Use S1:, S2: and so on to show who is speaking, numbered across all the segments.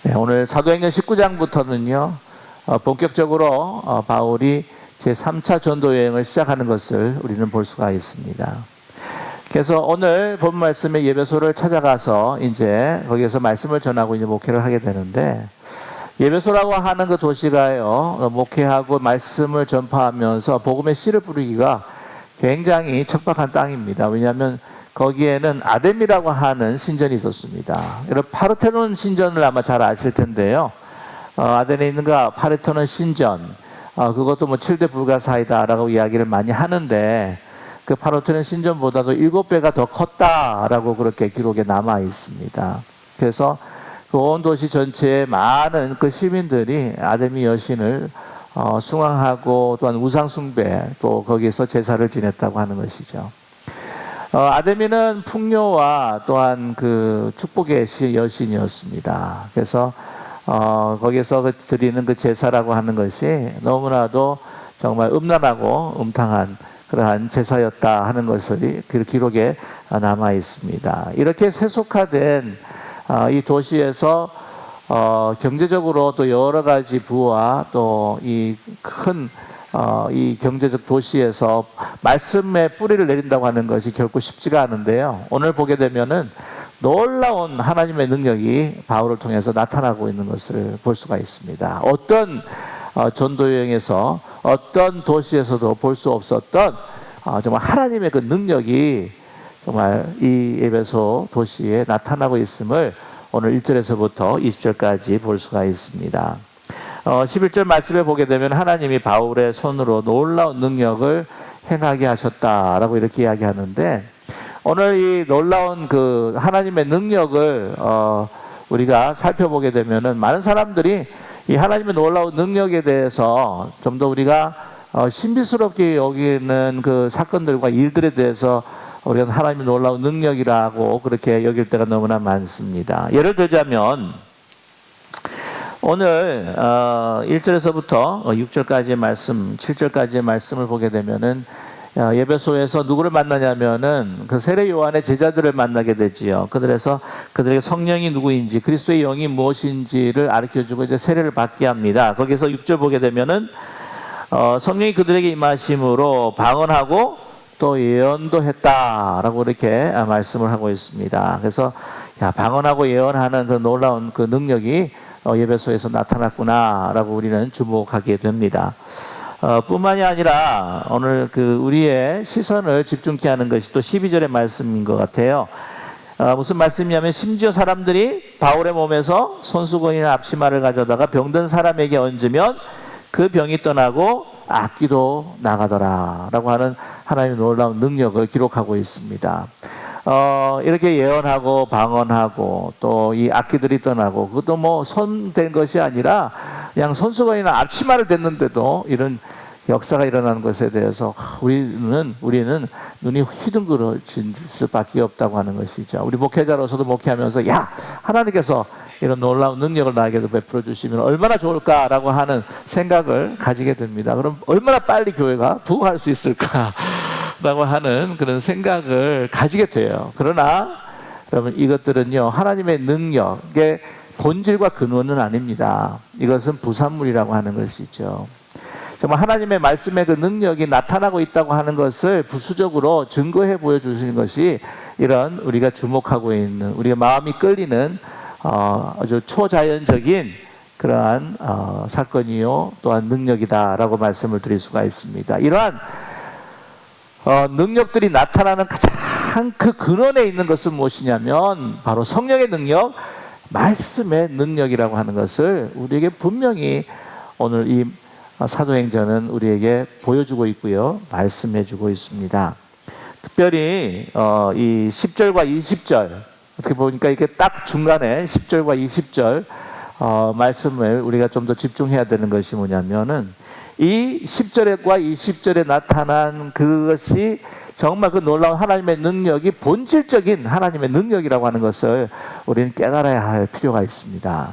S1: 네, 오늘 사도행전 19장부터는요, 본격적으로 바울이 제3차 전도 여행을 시작하는 것을 우리는 볼 수가 있습니다. 그래서 오늘 본 말씀의 예배소를 찾아가서 이제 거기에서 말씀을 전하고 이제 목회를 하게 되는데, 예배소라고 하는 그 도시가요, 목회하고 말씀을 전파하면서 복음의 씨를 뿌리기가 굉장히 척박한 땅입니다. 왜냐하면 거기에는 아뎀이라고 하는 신전이 있었습니다. 여러분, 파르테논 신전을 아마 잘 아실 텐데요. 아덴에 있는 그 파르테논 신전, 그것도 뭐 7대 불가사이다라고 이야기를 많이 하는데, 그 파르테논 신전보다도 7배가 더 컸다라고 그렇게 기록에 남아 있습니다. 그래서 그 온 도시 전체에 많은 그 시민들이 아데미 여신을 숭앙하고 또한 우상 숭배, 또 거기에서 제사를 지냈다고 하는 것이죠. 아데미는 풍요와 또한 그 축복의 여신이었습니다. 그래서 거기에서 드리는 그 제사라고 하는 것이 너무나도 정말 음란하고 음탕한 그러한 제사였다 하는 것이 그 기록에 남아 있습니다. 이렇게 세속화된 이 도시에서 경제적으로 또 여러 가지 부와 또 이 큰 이 경제적 도시에서 말씀의 뿌리를 내린다고 하는 것이 결코 쉽지가 않은데요. 오늘 보게 되면은 놀라운 하나님의 능력이 바울을 통해서 나타나고 있는 것을 볼 수가 있습니다. 어떤 전도 여행에서 어떤 도시에서도 볼 수 없었던 정말 하나님의 그 능력이 정말 이 에베소 도시에 나타나고 있음을 오늘 1절에서부터 20절까지 볼 수가 있습니다. 11절 말씀에 보게 되면 하나님이 바울의 손으로 놀라운 능력을 행하게 하셨다라고 이렇게 이야기하는데, 오늘 이 놀라운 그 하나님의 능력을 우리가 살펴보게 되면은 많은 사람들이 이 하나님의 놀라운 능력에 대해서 좀 더 우리가 신비스럽게 여기는 그 사건들과 일들에 대해서 우리가 하나님의 놀라운 능력이라고 그렇게 여길 때가 너무나 많습니다. 예를 들자면 오늘 1절에서부터 6절까지의 말씀, 7절까지의 말씀을 보게 되면은 예배소에서 누구를 만나냐면은 그 세례 요한의 제자들을 만나게 되지요. 그들에서 그들에게 성령이 누구인지, 그리스도의 영이 무엇인지를 가르쳐주고 이제 세례를 받게 합니다. 거기서 6절 보게 되면은 성령이 그들에게 임하심으로 방언하고 또 예언도 했다라고 이렇게 말씀을 하고 있습니다. 그래서 방언하고 예언하는 그 놀라운 그 능력이 예배소에서 나타났구나라고 우리는 주목하게 됩니다. 뿐만이 아니라 오늘 그 우리의 시선을 집중케 하는 것이 또 12절의 말씀인 것 같아요. 무슨 말씀이냐면, 심지어 사람들이 바울의 몸에서 손수건이나 앞치마를 가져다가 병든 사람에게 얹으면 그 병이 떠나고 악귀도 나가더라 라고 하는 하나님의 놀라운 능력을 기록하고 있습니다. 이렇게 예언하고 방언하고 또 이 악기들이 떠나고, 그것도 뭐 손댄 것이 아니라 그냥 손수건이나 앞치마를 댔는데도 이런 역사가 일어나는 것에 대해서 우리는 눈이 휘둥그러질 수밖에 없다고 하는 것이죠. 우리 목회자로서도 목회하면서 하나님께서 이런 놀라운 능력을 나에게도 베풀어 주시면 얼마나 좋을까라고 하는 생각을 가지게 됩니다. 그럼 얼마나 빨리 교회가 부흥할 수 있을까라고 하는 그런 생각을 가지게 돼요. 그러나 여러분, 이것들은요, 하나님의 능력의 본질과 근원은 아닙니다. 이것은 부산물이라고 하는 것이죠. 정말 하나님의 말씀의 그 능력이 나타나고 있다고 하는 것을 부수적으로 증거해 보여주시는 것이 이런 우리가 주목하고 있는, 우리가 마음이 끌리는 아주 초자연적인 그러한 사건이요 또한 능력이다라고 말씀을 드릴 수가 있습니다. 이러한 능력들이 나타나는 가장 그 근원에 있는 것은 무엇이냐면 바로 성령의 능력, 말씀의 능력이라고 하는 것을 우리에게 분명히 오늘 이 사도행전은 우리에게 보여주고 있고요, 말씀해주고 있습니다. 특별히 이 10절과 20절, 어떻게 보니까 이게 딱 중간에 10절과 20절 말씀을 우리가 좀 더 집중해야 되는 것이 뭐냐면은, 이 10절과 20절에 나타난 그것이 정말 그 놀라운 하나님의 능력이 본질적인 하나님의 능력이라고 하는 것을 우리는 깨달아야 할 필요가 있습니다.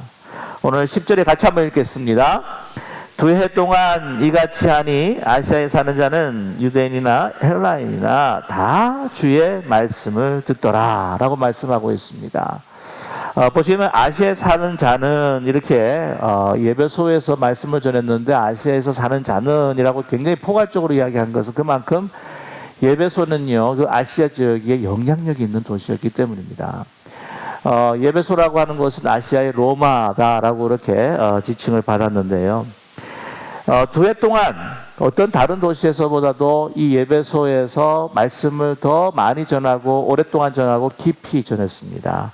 S1: 오늘 10절에 같이 한번 읽겠습니다. 2해 동안 이같이 하니 아시아에 사는 자는 유대인이나 헬라인이나 다 주의 말씀을 듣더라 라고 말씀하고 있습니다. 보시면 아시아에 사는 자는 이렇게 예배소에서 말씀을 전했는데 아시아에서 사는 자는이라고 굉장히 포괄적으로 이야기한 것은 그만큼 예배소는요 그 아시아 지역에 영향력이 있는 도시였기 때문입니다. 예배소라고 하는 것은 아시아의 로마다라고 이렇게 지칭을 받았는데요. 두 해 동안 어떤 다른 도시에서보다도 이 예배소에서 말씀을 더 많이 전하고 오랫동안 전하고 깊이 전했습니다.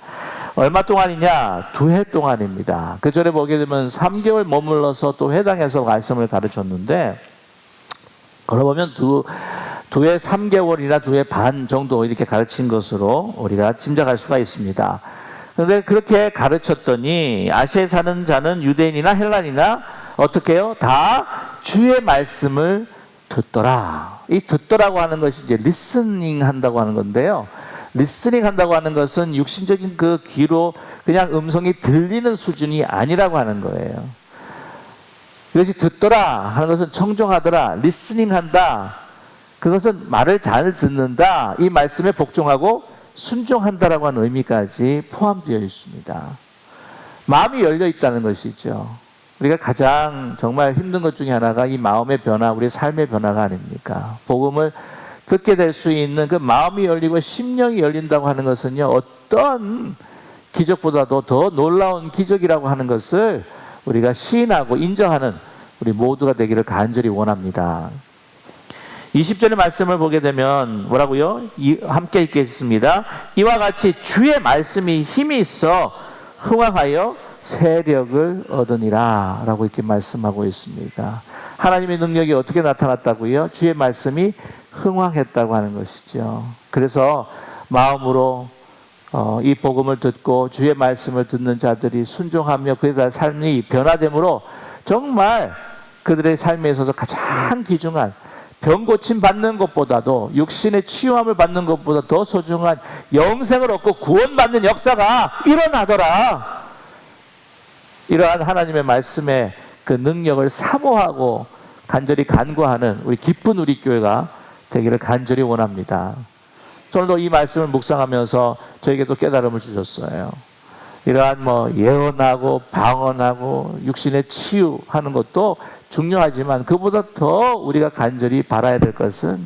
S1: 얼마 동안이냐? 두 해 동안입니다. 그 전에 보게 되면 3개월 머물러서 또 회당에서 말씀을 가르쳤는데 그러고 보면 두 해 3개월이나 두 해 반 정도 이렇게 가르친 것으로 우리가 짐작할 수가 있습니다. 그런데 그렇게 가르쳤더니 아시아에 사는 자는 유대인이나 헬란이나 어떻게 해요? 다 주의 말씀을 듣더라. 이 듣더라고 하는 것이 이제 리스닝 한다고 하는 건데요. 리스닝 한다고 하는 것은 육신적인 그 귀로 그냥 음성이 들리는 수준이 아니라고 하는 거예요. 이것이 듣더라 하는 것은 청종하더라, 리스닝 한다. 그것은 말을 잘 듣는다. 이 말씀에 복종하고 순종한다라고 하는 의미까지 포함되어 있습니다. 마음이 열려 있다는 것이죠. 우리가 가장 정말 힘든 것 중에 하나가 이 마음의 변화, 우리의 삶의 변화가 아닙니까? 복음을 듣게 될 수 있는 그 마음이 열리고 심령이 열린다고 하는 것은요, 어떤 기적보다도 더 놀라운 기적이라고 하는 것을 우리가 시인하고 인정하는 우리 모두가 되기를 간절히 원합니다. 20절의 말씀을 보게 되면 뭐라고요? 함께 읽겠습니다. 이와 같이 주의 말씀이 힘이 있어 흥왕하여 세력을 얻으니라 라고 이렇게 말씀하고 있습니다. 하나님의 능력이 어떻게 나타났다고요? 주의 말씀이 흥왕했다고 하는 것이죠. 그래서 마음으로 이 복음을 듣고 주의 말씀을 듣는 자들이 순종하며 그들의 삶이 변화됨으로 정말 그들의 삶에 있어서 가장 귀중한 병 고침 받는 것보다도 육신의 치유함을 받는 것보다 더 소중한 영생을 얻고 구원받는 역사가 일어나더라. 이러한 하나님의 말씀의 그 능력을 사모하고 간절히 간구하는 우리 기쁜 우리 교회가 되기를 간절히 원합니다. 오늘도 이 말씀을 묵상하면서 저에게도 깨달음을 주셨어요. 이러한 예언하고 방언하고 육신의 치유하는 것도 중요하지만 그보다 더 우리가 간절히 바라야 될 것은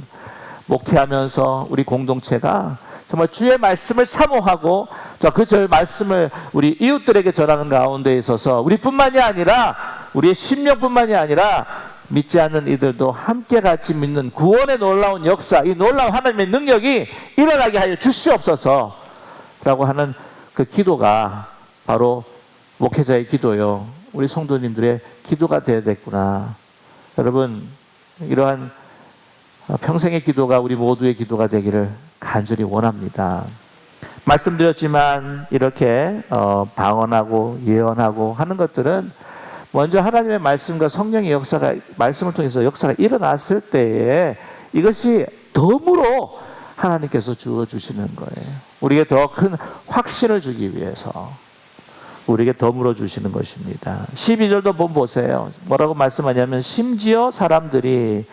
S1: 목회하면서 우리 공동체가 정말 주의 말씀을 사모하고 그 말씀을 우리 이웃들에게 전하는 가운데 있어서 우리뿐만이 아니라 우리의 심령뿐만이 아니라 믿지 않는 이들도 함께 같이 믿는 구원의 놀라운 역사, 이 놀라운 하나님의 능력이 일어나게 하여 주시옵소서 라고 하는 그 기도가 바로 목회자의 기도요, 우리 성도님들의 기도가 되어야 됐구나. 여러분, 이러한 평생의 기도가 우리 모두의 기도가 되기를 간절히 원합니다. 말씀드렸지만 이렇게 방언하고 예언하고 하는 것들은 먼저 하나님의 말씀과 성령의 역사가, 말씀을 통해서 역사가 일어났을 때에 이것이 덤으로 하나님께서 주어주시는 거예요. 우리에게 더 큰 확신을 주기 위해서 우리에게 덤으로 주시는 것입니다. 12절도 보세요. 뭐라고 말씀하냐면 심지어 사람들이,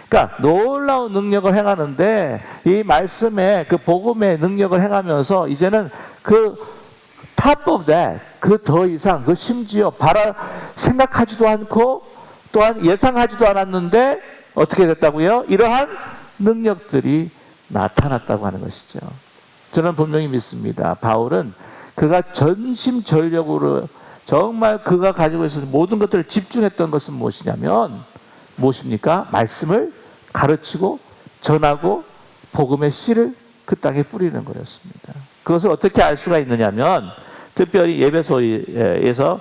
S1: 그러니까 놀라운 능력을 행하는데 이 말씀의 그 복음의 능력을 행하면서 이제는 그 top of that, 그 더 이상, 그 심지어 생각하지도 않고 또한 예상하지도 않았는데 어떻게 됐다고요? 이러한 능력들이 나타났다고 하는 것이죠. 저는 분명히 믿습니다. 바울은 그가 전심전력으로 정말 그가 가지고 있었던 모든 것들을 집중했던 것은 무엇입니까? 말씀을 가르치고 전하고 복음의 씨를 그 땅에 뿌리는 거였습니다. 그것을 어떻게 알 수가 있느냐면 특별히 예배소에서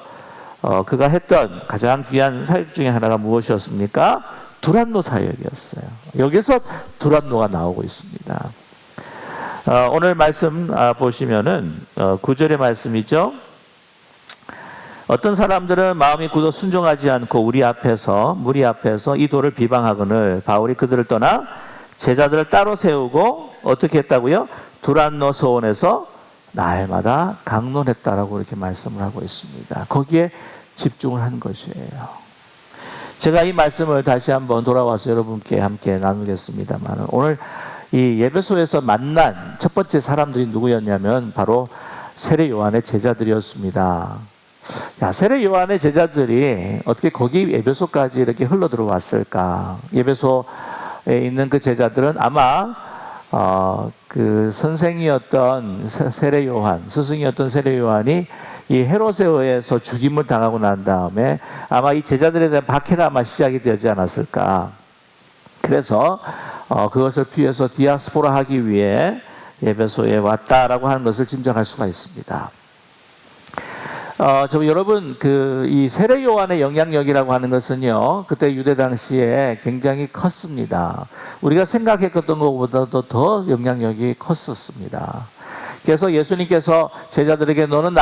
S1: 그가 했던 가장 귀한 사역 중에 하나가 무엇이었습니까? 두란노 사역이었어요. 여기서 두란노가 나오고 있습니다. 오늘 말씀 보시면은 9절의 말씀이죠. 어떤 사람들은 마음이 굳어 순종하지 않고 무리 앞에서 이 돌을 비방하거늘 바울이 그들을 떠나 제자들을 따로 세우고 어떻게 했다고요? 두란노 소원에서 날마다 강론했다라고 이렇게 말씀을 하고 있습니다. 거기에 집중을 한 것이에요. 제가 이 말씀을 다시 한번 돌아와서 여러분께 함께 나누겠습니다만 오늘 이 예배소에서 만난 첫 번째 사람들이 누구였냐면 바로 세례 요한의 제자들이었습니다. 야, 세례 요한의 제자들이 어떻게 거기 에베소까지 이렇게 흘러 들어왔을까? 에베소에 있는 그 제자들은 아마 그 선생이었던 세례 요한, 스승이었던 세례 요한이 이 헤롯에 의해서 죽임을 당하고 난 다음에 아마 이 제자들에 대한 박해가 아마 시작이 되지 않았을까? 그래서 그것을 피해서 디아스포라 하기 위해 에베소에 왔다라고 하는 것을 짐작할 수가 있습니다. 여러분, 이 세례 요한의 영향력이라고 하는 것은요, 그때 유대 당시에 굉장히 컸습니다. 우리가 생각했던 것보다도 더 영향력이 컸었습니다. 그래서 예수님께서 제자들에게 너는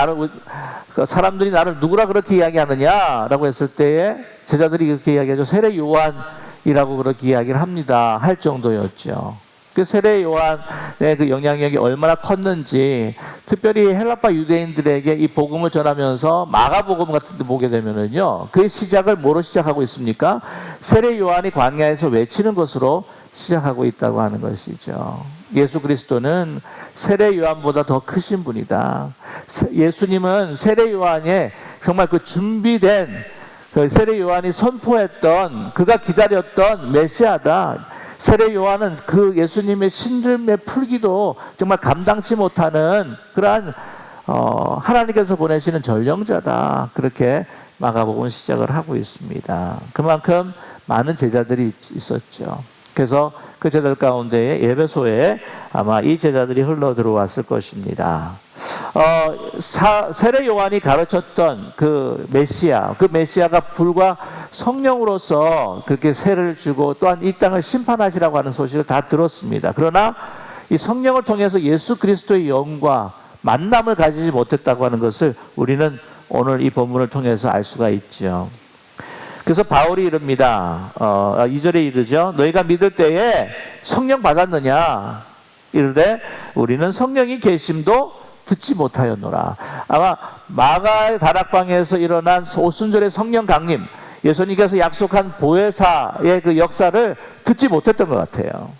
S1: 사람들이 나를 누구라 그렇게 이야기하느냐라고 했을 때에 제자들이 그렇게 이야기하죠. 세례 요한이라고 그렇게 이야기를 합니다. 할 정도였죠. 그 세례 요한의 그 영향력이 얼마나 컸는지, 특별히 헬라파 유대인들에게 이 복음을 전하면서 마가복음 같은 데 보게 되면은요, 그 시작을 뭐로 시작하고 있습니까? 세례 요한이 광야에서 외치는 것으로 시작하고 있다고 하는 것이죠. 예수 그리스도는 세례 요한보다 더 크신 분이다. 예수님은 세례 요한의 정말 그 준비된 그 세례 요한이 선포했던, 그가 기다렸던 메시아다. 세례 요한은 그 예수님의 신들매 풀기도 정말 감당치 못하는 그러한 하나님께서 보내시는 전령자다. 그렇게 마가복음 시작을 하고 있습니다. 그만큼 많은 제자들이 있었죠. 그래서 그 제자들 가운데에 에베소에 아마 이 제자들이 흘러 들어왔을 것입니다. 세례 요한이 가르쳤던 그 메시아가 불과 성령으로서 그렇게 세례를 주고 또한 이 땅을 심판하시라고 하는 소식을 다 들었습니다. 그러나 이 성령을 통해서 예수 그리스도의 영과 만남을 가지지 못했다고 하는 것을 우리는 오늘 이 본문을 통해서 알 수가 있죠. 그래서 바울이 이릅니다. 2절에 이르죠. 너희가 믿을 때에 성령 받았느냐? 이르되 우리는 성령이 계심도 듣지 못하였노라. 아마 마가의 다락방에서 일어난 오순절의 성령 강림, 예수님께서 약속한 보혜사의 그 역사를 듣지 못했던 것 같아요.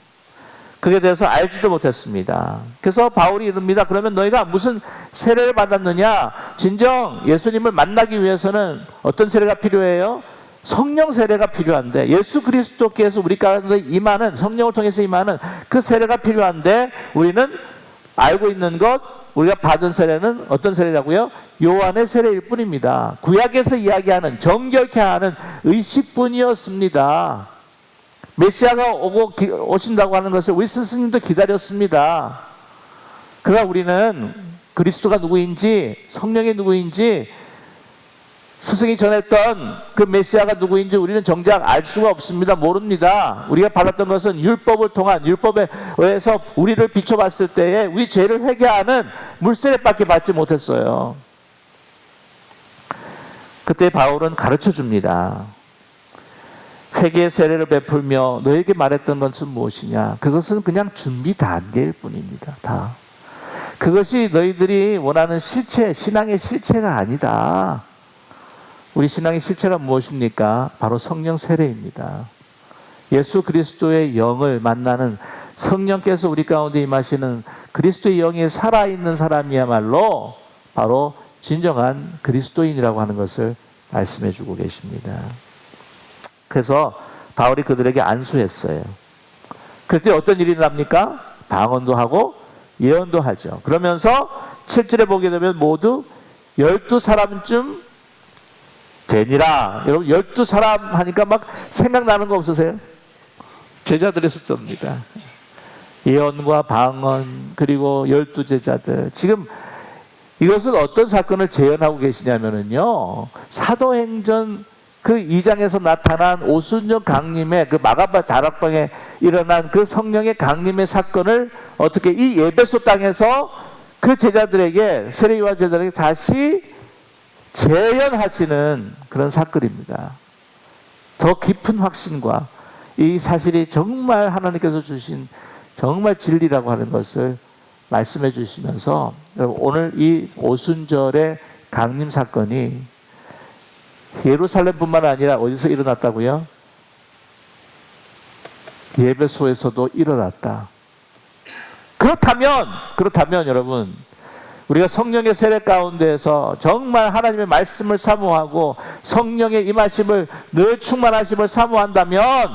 S1: 그에 대해서 알지도 못했습니다. 그래서 바울이 이릅니다. 그러면 너희가 무슨 세례를 받았느냐? 진정 예수님을 만나기 위해서는 어떤 세례가 필요해요? 성령 세례가 필요한데, 예수 그리스도께서 우리 가운데 임하는, 성령을 통해서 임하는 그 세례가 필요한데, 우리는 알고 있는 것, 우리가 받은 세례는 어떤 세례라고요? 요한의 세례일 뿐입니다. 구약에서 이야기하는, 정결케 하는 의식뿐이었습니다. 메시아가 오신다고 하는 것을 우리 스승님도 기다렸습니다. 그러나 우리는 그리스도가 누구인지, 성령이 누구인지, 스승이 전했던 그 메시아가 누구인지 우리는 정작 알 수가 없습니다. 모릅니다. 우리가 받았던 것은 율법을 통한, 율법에 의해서 우리를 비춰봤을 때에 우리 죄를 회개하는 물세례밖에 받지 못했어요. 그때 바울은 가르쳐 줍니다. 회개의 세례를 베풀며 너에게 말했던 것은 무엇이냐? 그것은 그냥 준비 단계일 뿐입니다. 다. 그것이 너희들이 원하는 실체, 신앙의 실체가 아니다. 우리 신앙의 실체가 무엇입니까? 바로 성령 세례입니다. 예수 그리스도의 영을 만나는, 성령께서 우리 가운데 임하시는 그리스도의 영이 살아있는 사람이야말로 바로 진정한 그리스도인이라고 하는 것을 말씀해 주고 계십니다. 그래서 바울이 그들에게 안수했어요. 그때 어떤 일이 납니까? 방언도 하고 예언도 하죠. 그러면서 7절에 보게 되면 모두 12사람쯤 되니라. 여러분, 12사람 하니까 막 생각나는 거 없으세요? 제자들의 숫자입니다. 예언과 방언, 그리고 12제자들. 지금 이것은 어떤 사건을 재현하고 계시냐면요, 사도행전 그 2장에서 나타난 오순절 강림의 그 마가바 다락방에 일어난 그 성령의 강림의 사건을 어떻게 이 에베소 땅에서 그 제자들에게, 세례 요한 제자들에게 다시 재현하시는 그런 사건입니다. 더 깊은 확신과 이 사실이 정말 하나님께서 주신 정말 진리라고 하는 것을 말씀해 주시면서, 오늘 이 오순절의 강림 사건이 예루살렘뿐만 아니라 어디서 일어났다고요? 에베소에서도 일어났다. 그렇다면 여러분, 우리가 성령의 세례 가운데에서 정말 하나님의 말씀을 사모하고 성령의 임하심을 늘 충만하심을 사모한다면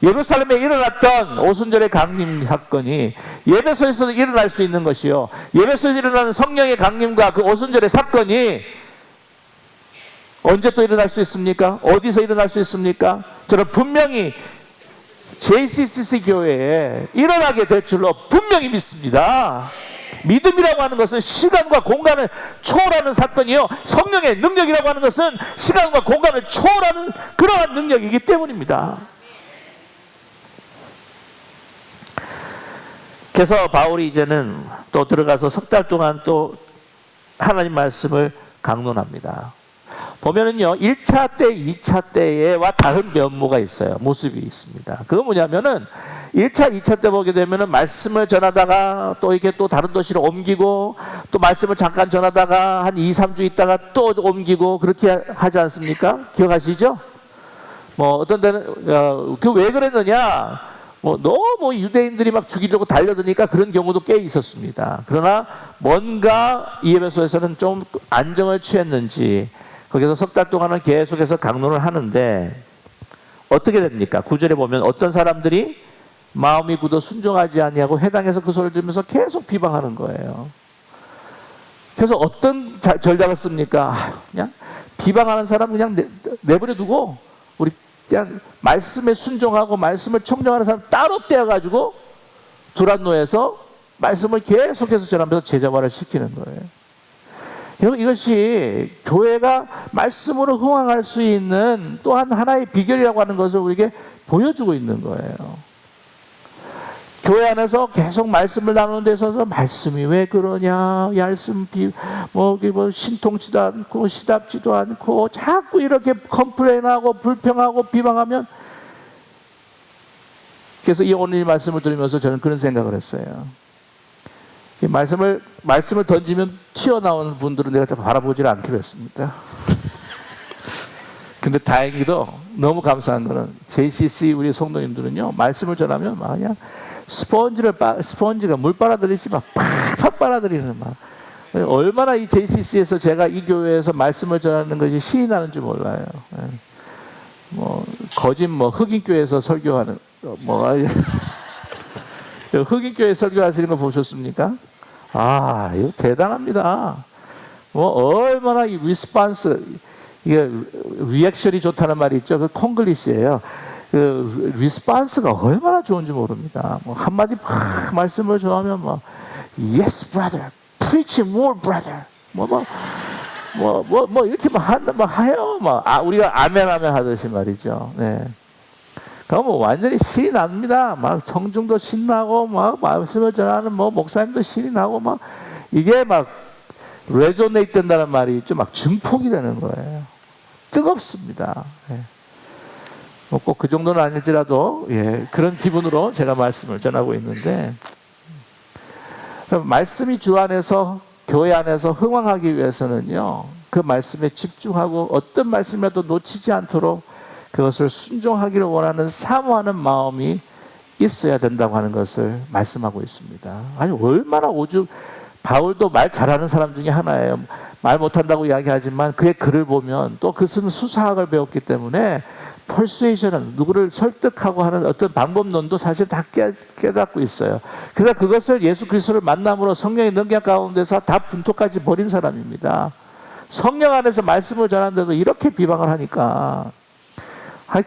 S1: 예루살렘에 일어났던 오순절의 강림 사건이 예배소에서도 일어날 수 있는 것이요, 예배소에서 일어나는 성령의 강림과 그 오순절의 사건이 언제 또 일어날 수 있습니까? 어디서 일어날 수 있습니까? 저는 분명히 JCCC 교회에 일어나게 될 줄로 분명히 믿습니다. 믿음이라고 하는 것은 시간과 공간을 초월하는 사건이요, 성령의 능력이라고 하는 것은 시간과 공간을 초월하는 그러한 능력이기 때문입니다. 그래서 바울이 이제는 또 들어가서 석 달 동안 또 하나님 말씀을 강론합니다. 보면은요, 1차 때, 2차 때와 다른 면모가 있어요. 모습이 있습니다. 그건 뭐냐면은 1차, 2차 때 보게 되면은 말씀을 전하다가 또 이렇게 또 다른 도시로 옮기고, 또 말씀을 잠깐 전하다가 한 2, 3주 있다가 또 옮기고, 그렇게 하지 않습니까? 기억하시죠? 뭐 어떤 때는 그 왜 그랬느냐? 뭐 너무 유대인들이 막 죽이려고 달려드니까 그런 경우도 꽤 있었습니다. 그러나 뭔가 이 예배소에서는 좀 안정을 취했는지 거기서 석 달 동안은 계속해서 강론을 하는데 어떻게 됩니까? 9절에 보면 어떤 사람들이 마음이 굳어 순종하지 아니하고 회당에서 그 소리를 들으면서 계속 비방하는 거예요. 그래서 어떤 전략을 씁니까? 그냥 비방하는 사람 그냥 내버려 두고 우리 그냥 말씀에 순종하고 말씀을 청정하는 사람 따로 떼어가지고 두란노에서 말씀을 계속해서 전하면서 제자화를 시키는 거예요. 이것이 교회가 말씀으로 흥황할 수 있는 또한 하나의 비결이라고 하는 것을 우리에게 보여주고 있는 거예요. 교회 안에서 계속 말씀을 나누는 데 있어서 말씀이 왜 그러냐, 뭐 신통치도 않고 시답지도 않고 자꾸 이렇게 컴플레인하고 불평하고 비방하면, 그래서 이 오늘 이 말씀을 들으면서 저는 그런 생각을 했어요. 말씀을 던지면 튀어나오는 분들은 내가 바라보지를 않기로 했습니다. 근데 다행히도 너무 감사한 거는 JCC 우리 성도님들은요, 말씀을 전하면 막 그냥 스펀지가 물 빨아들이시 막 팍팍 빨아들이는 막, 얼마나 이 JCC에서 제가 이 교회에서 말씀을 전하는 것이 신이 나는지 몰라요. 뭐 거짓 흑인교회에서 설교하는 흑인교회 설교하시는 거 보셨습니까? 아, 이거 대단합니다. 얼마나 이 리스폰스, 이게 리액션이 좋다는 말이 있죠. 그 콩글리시예요. 그 리스폰스가 얼마나 좋은지 모릅니다. 한마디 막 말씀을 좋아하면 yes brother, preach more brother, 이렇게 해요. 우리가 아멘 하듯이 말이죠. 네. 그럼 완전히 신이 납니다. 막 성중도 신나고 막 말씀을 전하는 목사님도 신이 나고 이게 레조네이트 된다는 말이 있죠. 증폭이 되는 거예요. 뜨겁습니다. 네. 꼭 그 정도는 아닐지라도 그런 기분으로 제가 말씀을 전하고 있는데, 말씀이 주 안에서 교회 안에서 흥왕하기 위해서는요, 그 말씀에 집중하고 어떤 말씀이라도 놓치지 않도록 그것을 순종하기를 원하는 사모하는 마음이 있어야 된다고 하는 것을 말씀하고 있습니다. 아니 얼마나 바울도 말 잘하는 사람 중에 하나예요. 말 못한다고 이야기하지만 그의 글을 보면 또 그것은 수사학을 배웠기 때문에 퍼수에이션은 누구를 설득하고 하는 어떤 방법론도 사실 다 깨닫고 있어요. 그러니까 그것을 예수 그리스도를 만남으로 성령의 능력 가운데서 다 분토까지 버린 사람입니다. 성령 안에서 말씀을 전하는데도 이렇게 비방을 하니까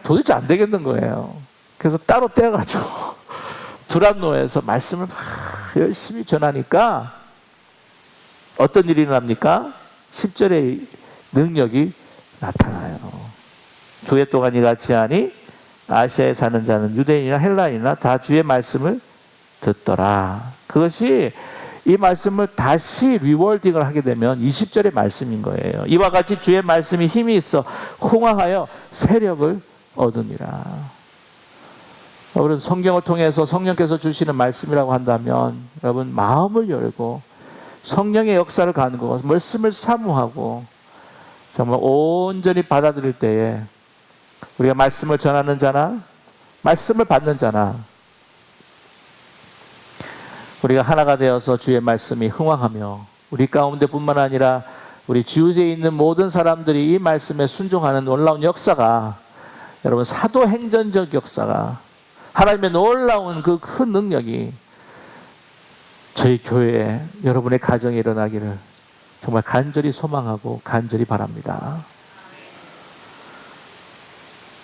S1: 도대체 안 되겠는 거예요. 그래서 따로 떼어가지고 두란노에서 말씀을 막 열심히 전하니까 어떤 일이 일어납니까? 10절의 능력이 나타나요. 주의 동안 이같이 하니 아시아에 사는 자는 유대인이나 헬라인이나 다 주의 말씀을 듣더라. 그것이 이 말씀을 다시 리월딩을 하게 되면 20절의 말씀인 거예요. 이와 같이 주의 말씀이 힘이 있어 흥황하여 세력을 얻으니라. 여러분, 성경을 통해서 성령께서 주시는 말씀이라고 한다면 여러분 마음을 열고 성령의 역사를 가누고 말씀을 사모하고 정말 온전히 받아들일 때에 우리가 말씀을 전하는 자나 말씀을 받는 자나 우리가 하나가 되어서 주의 말씀이 흥황하며 우리 가운데뿐만 아니라 우리 지우제에 있는 모든 사람들이 이 말씀에 순종하는 놀라운 역사가, 여러분 사도행전적 역사가, 하나님의 놀라운 그 큰 능력이 저희 교회에, 여러분의 가정에 일어나기를 정말 간절히 소망하고 간절히 바랍니다.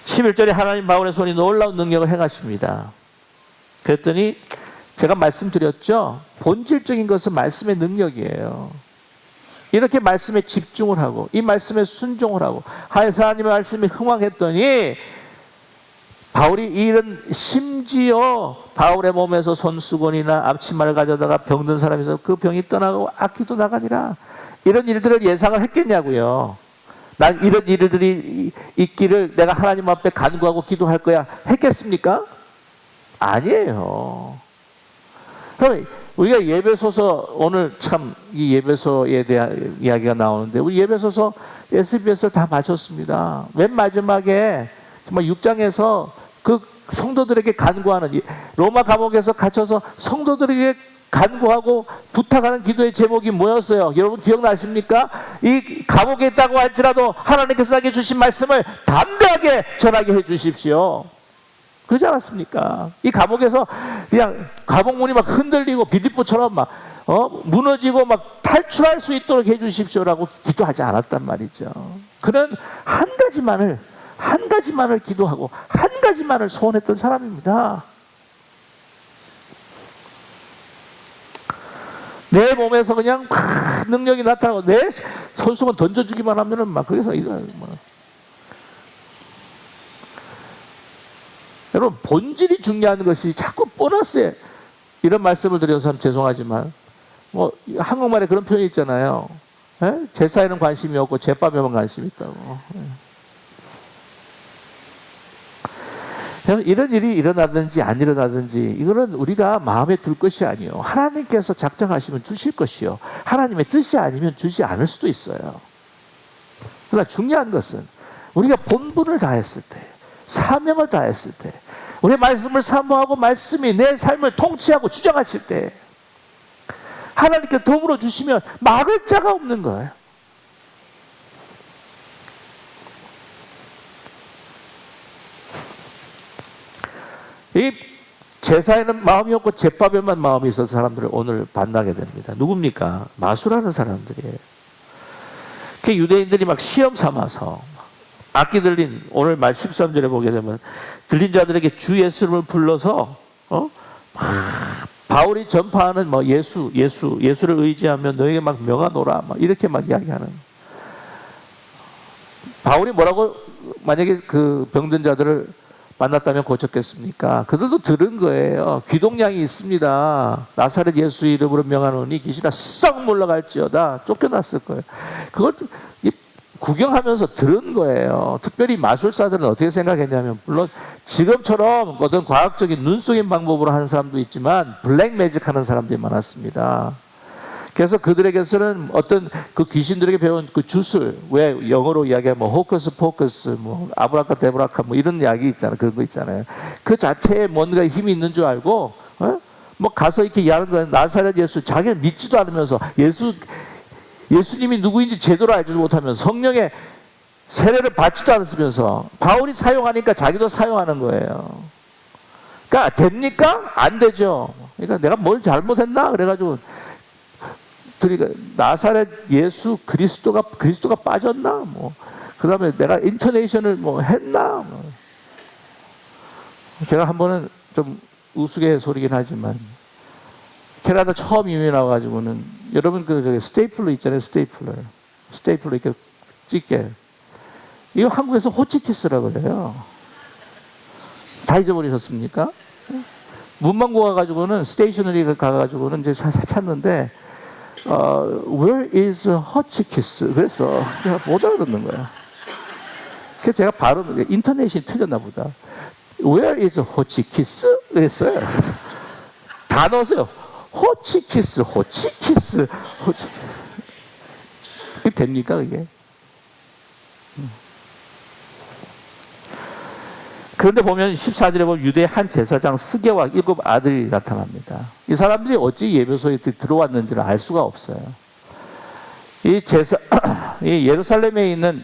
S1: 11절에 하나님 바울의 손이 놀라운 능력을 행하십니다. 그랬더니 제가 말씀드렸죠. 본질적인 것은 말씀의 능력이에요. 이렇게 말씀에 집중을 하고 이 말씀에 순종을 하고 하나님의 말씀이 흥왕했더니 바울이 이런, 심지어 바울의 몸에서 손수건이나 앞치마를 가져다가 병든 사람이 있어서 그 병이 떠나고 악기도 나가니라. 이런 일들을 예상을 했겠냐고요. 난 이런 일들이 있기를 내가 하나님 앞에 간구하고 기도할 거야 했겠습니까? 아니에요. 그럼 우리가 예배소서, 오늘 참 이 예배소에 대한 이야기가 나오는데, 우리 예배소서 SBS를 다 마쳤습니다. 맨 마지막에 정말 6장에서 그 성도들에게 간구하는, 로마 감옥에서 갇혀서 성도들에게 간구하고 부탁하는 기도의 제목이 뭐였어요? 여러분 기억나십니까? 이 감옥에 있다고 할지라도 하나님께서 나에게 주신 말씀을 담대하게 전하게 해 주십시오. 그러지 않았습니까? 이 감옥에서 그냥 감옥 문이 막 흔들리고 빌립보처럼 막 무너지고 막 탈출할 수 있도록 해 주십시오라고 기도하지 않았단 말이죠. 그는 한 가지만을 기도하고 한 가지만을 소원했던 사람입니다. 내 몸에서 그냥 막 능력이 나타나고 내 손수건 던져주기만 하면은 막, 그래서 이거 여러분, 본질이 중요한 것이 자꾸 보너스에, 이런 말씀을 드려서 죄송하지만 뭐 한국말에 그런 표현이 있잖아요. 제사에는 관심이 없고 제밥에만 관심이 있다고. 이런 일이 일어나든지 안 일어나든지 이거는 우리가 마음에 둘 것이 아니에요. 하나님께서 작정하시면 주실 것이요, 하나님의 뜻이 아니면 주지 않을 수도 있어요. 그러나 중요한 것은 우리가 본분을 다했을 때, 사명을 다했을 때, 우리의 말씀을 사모하고 말씀이 내 삶을 통치하고 주장하실 때 하나님께 도움으로 주시면 막을 자가 없는 거예요. 이 제사에는 마음이 없고 제밥에만 마음이 있어서 사람들을 오늘 만나게 됩니다. 누굽니까? 마술하는 사람들이에요. 그 유대인들이 막 시험 삼아서 악기 들린, 오늘 말 13절에 보게 되면 들린 자들에게 주 예수를 불러서 바울이 전파하는 뭐 예수를 의지하면 너에게 막 명하 노라, 막 이렇게 막 이야기하는. 바울이 뭐라고 만약에 그 병든 자들을 만났다면 고쳤겠습니까? 그들도 들은 거예요. 귀동냥이 있습니다. 나사렛 예수 이름으로 명하노니 귀신아 썩 물러갈지어다. 쫓겨났을 거예요. 그걸 구경하면서 들은 거예요. 특별히 마술사들은 어떻게 생각했냐면, 물론 지금처럼 어떤 과학적인 눈 속인 방법으로 하는 사람도 있지만 블랙 매직 하는 사람들이 많았습니다. 그래서 그들에게서는 어떤 그 귀신들에게 배운 그 주술, 왜 영어로 이야기하면 뭐 호커스 포커스, 뭐 아브라카데브라카 뭐 이런 이야기 있잖아요. 그런 거 있잖아요. 그 자체에 뭔가 힘이 있는 줄 알고 뭐 가서 이렇게 이야기하는 거예요. 나사렛 예수, 자기는 믿지도 않으면서 예수님이 누구인지 제대로 알지도 못하면서 성령의 세례를 받지도 않으면서 바울이 사용하니까 자기도 사용하는 거예요. 그러니까 됩니까? 안 되죠. 그러니까 내가 뭘 잘못했나? 그래가지고 나사렛 예수 그리스도가 빠졌나? 뭐 그다음에 내가 인터네이션을 뭐 했나? 뭐. 제가 한 번은 좀 우스갯소리긴 하지만 캐나다 처음 이민 와가지고는, 여러분 그 저기 스테이플러 있잖아요. 스테이플러 이렇게 찍게, 이거 한국에서 호치키스라고 그래요. 다 잊어버리셨습니까? 문방구 가가지고는 스테이셔너리 가가지고는 이제 찾는데 where is 호치키스? 그래서 못 알아듣는 거야. 그래서 제가 바로 인터넷이 틀렸나 보다. Where is 호치키스? 그랬어요. 다 넣었어요. 호치키스. 그게 됩니까, 그게? 그런데 보면 14절에 보면 유대의 한 제사장 스게와 7 아들이 나타납니다. 이 사람들이 어찌 예배소에 들어왔는지를 알 수가 없어요. 이 제사, 이 예루살렘에 있는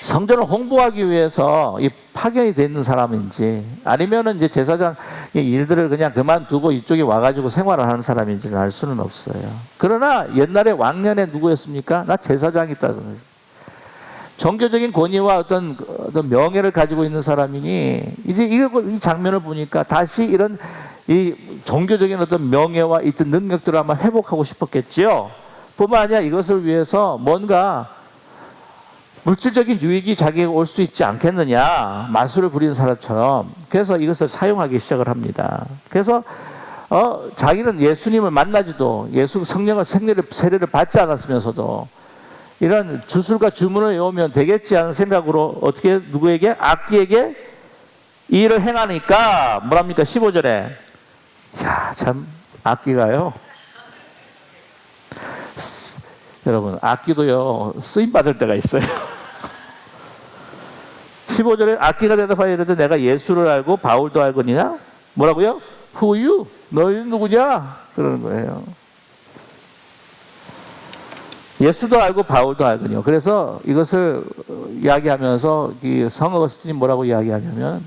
S1: 성전을 홍보하기 위해서 이 파견이 돼 있는 사람인지, 아니면은 이제 제사장 일들을 그냥 그만두고 이쪽에 와가지고 생활을 하는 사람인지를 알 수는 없어요. 그러나 옛날에 왕년에 누구였습니까? 나 제사장이 있다고. 종교적인 권위와 어떤 명예를 가지고 있는 사람이니, 이제 이 장면을 보니까 다시 이런 이 종교적인 어떤 명예와 있던 능력들을 아마 회복하고 싶었겠지요. 뿐만 아니라 이것을 위해서 뭔가 물질적인 유익이 자기에게 올 수 있지 않겠느냐, 마술을 부리는 사람처럼. 그래서 이것을 사용하기 시작을 합니다. 그래서 자기는 예수님을 만나지도, 예수 성령을 세례를 받지 않았으면서도 이런 주술과 주문을 외우면 되겠지 하는 생각으로 어떻게, 누구에게? 악기에게 이 일을 행하니까 뭐랍니까? 15절에 야, 참 악기가요, 여러분 악기도요 쓰임 받을 때가 있어요. 15절에 악기가 대답하여 이르되 내가 예수를 알고 바울도 알거니와. 뭐라고요? Who you? 너희는 누구냐? 그러는 거예요. 예수도 알고 바울도 알거니와. 그래서 이것을 이야기하면서 성 어거스틴이 뭐라고 이야기하냐면,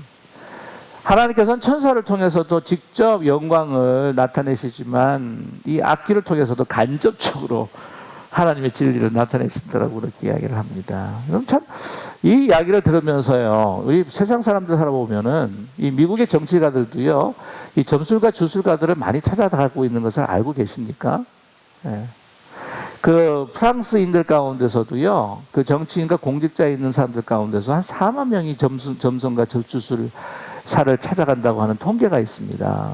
S1: 하나님께서는 천사를 통해서도 직접 영광을 나타내시지만 이 악기를 통해서도 간접적으로 하나님의 진리를 나타내신다라고 그렇게 이야기를 합니다. 그럼 참 이 이야기를 들으면서요, 우리 세상 사람들 살아보면은 이 미국의 정치가들도요, 이 점술가 주술가들을 많이 찾아가고 있는 것을 알고 계십니까? 네. 그 프랑스인들 가운데서도요, 그 정치인과 공직자에 있는 사람들 가운데서 한 4만 명이 점성과 주술사를 찾아간다고 하는 통계가 있습니다.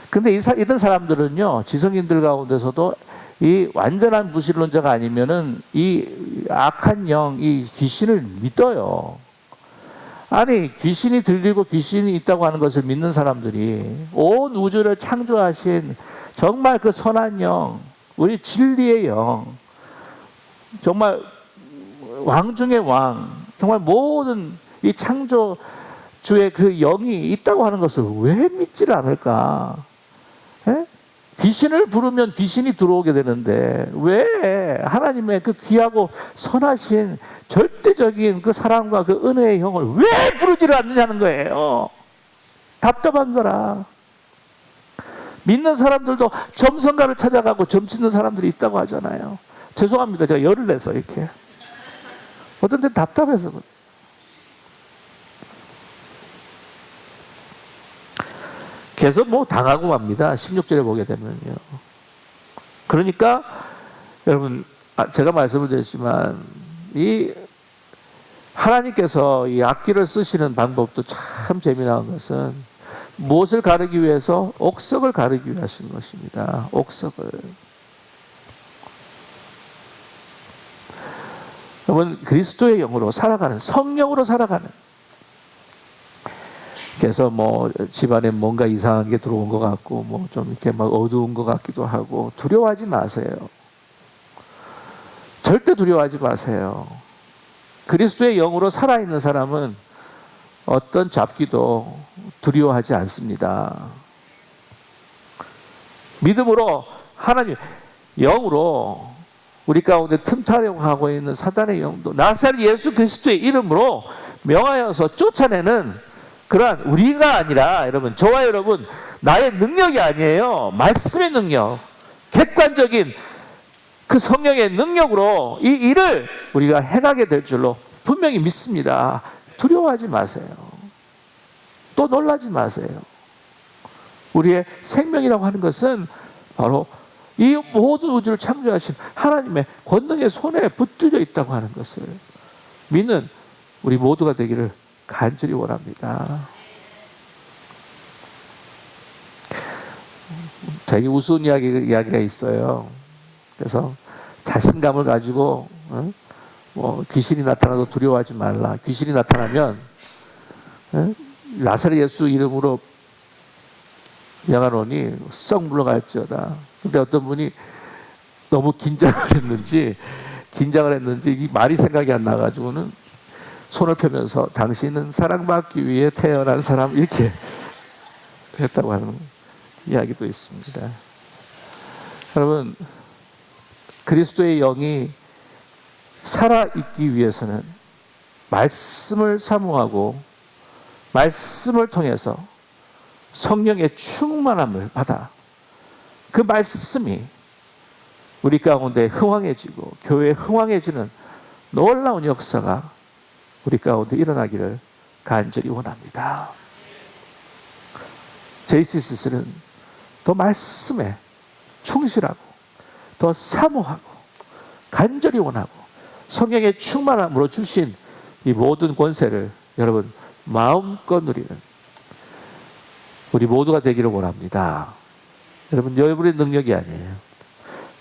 S1: 근데 이런 사람들은요, 지성인들 가운데서도 이 완전한 무신론자가 아니면은 이 악한 영, 이 귀신을 믿어요. 아니, 귀신이 들리고 귀신이 있다고 하는 것을 믿는 사람들이 온 우주를 창조하신 정말 그 선한 영, 우리 진리의 영, 정말 왕 중의 왕, 정말 모든 이 창조주의 그 영이 있다고 하는 것을 왜 믿지를 않을까? 에? 귀신을 부르면 귀신이 들어오게 되는데 왜 하나님의 그 귀하고 선하신 절대적인 그 사랑과 그 은혜의 영을 왜 부르지를 않느냐는 거예요. 답답한 거라. 믿는 사람들도 점성가를 찾아가고 점 치는 사람들이 있다고 하잖아요. 죄송합니다. 제가 열을 내서 이렇게. 어떤 때는 답답해서 그래요. 계속 뭐 당하고 맙니다. 16절에 보게 되면요. 그러니까 여러분, 제가 말씀을 드렸지만 이 하나님께서 이 악기를 쓰시는 방법도 참 재미난 것은 무엇을 가르기 위해서? 옥석을 가르기 위해 하신 것입니다. 옥석을. 여러분, 그리스도의 영으로 살아가는, 성령으로 살아가는. 그래서 뭐 집안에 뭔가 이상한 게 들어온 것 같고 뭐 좀 이렇게 막 어두운 것 같기도 하고, 두려워하지 마세요. 절대 두려워하지 마세요. 그리스도의 영으로 살아있는 사람은 어떤 잡기도 두려워하지 않습니다. 믿음으로 하나님 영으로 우리 가운데 틈타려고 하고 있는 사단의 영도 나사렛 예수 그리스도의 이름으로 명하여서 쫓아내는 그러한, 우리가 아니라 여러분, 저와 여러분, 나의 능력이 아니에요. 말씀의 능력, 객관적인 그 성령의 능력으로 이 일을 우리가 행하게 될 줄로 분명히 믿습니다. 두려워하지 마세요. 또 놀라지 마세요. 우리의 생명이라고 하는 것은 바로 이 모든 우주를 창조하신 하나님의 권능의 손에 붙들려 있다고 하는 것을 믿는 우리 모두가 되기를 간절히 원합니다. 되게 우스운 이야기가 있어요. 그래서 자신감을 가지고 뭐 귀신이 나타나도 두려워하지 말라. 귀신이 나타나면 나사렛 예수 이름으로 명하노니 썩 물러갈지어다. 근데 어떤 분이 너무 긴장을 했는지 이 말이 생각이 안 나가지고는 손을 펴면서 당신은 사랑받기 위해 태어난 사람, 이렇게 했다고 하는 이야기도 있습니다. 여러분, 그리스도의 영이 살아있기 위해서는 말씀을 사모하고 말씀을 통해서 성령의 충만함을 받아 그 말씀이 우리 가운데 흥황해지고 교회에 흥황해지는 놀라운 역사가 우리 가운데 일어나기를 간절히 원합니다. JCC는 더 말씀에 충실하고 더 사모하고 간절히 원하고 성령의 충만함으로 주신 이 모든 권세를 여러분 마음껏 누리는 우리 모두가 되기를 원합니다. 여러분, 여러분의 능력이 아니에요.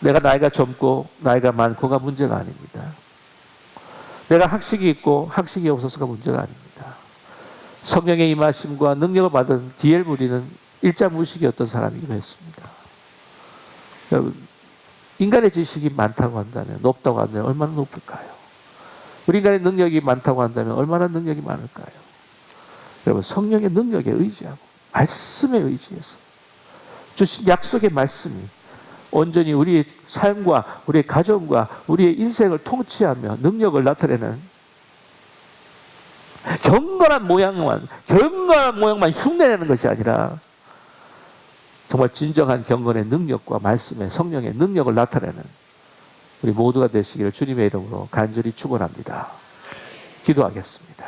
S1: 내가 나이가 젊고 나이가 많고가 문제가 아닙니다. 내가 학식이 있고 학식이 없어서가 문제가 아닙니다. 성령의 임하심과 능력을 받은 디엘 무리는 일자무식이었던 사람이기도 했습니다. 여러분, 인간의 지식이 많다고 한다면, 높다고 한다면 얼마나 높을까요? 우리 인간의 능력이 많다고 한다면 얼마나 능력이 많을까요? 여러분, 성령의 능력에 의지하고 말씀에 의지해서 주신 약속의 말씀이 온전히 우리의 삶과 우리의 가정과 우리의 인생을 통치하며 능력을 나타내는 경건한 모양만 흉내내는 것이 아니라 정말 진정한 경건의 능력과 말씀의 성령의 능력을 나타내는 우리 모두가 되시기를 주님의 이름으로 간절히 축원합니다. 기도하겠습니다.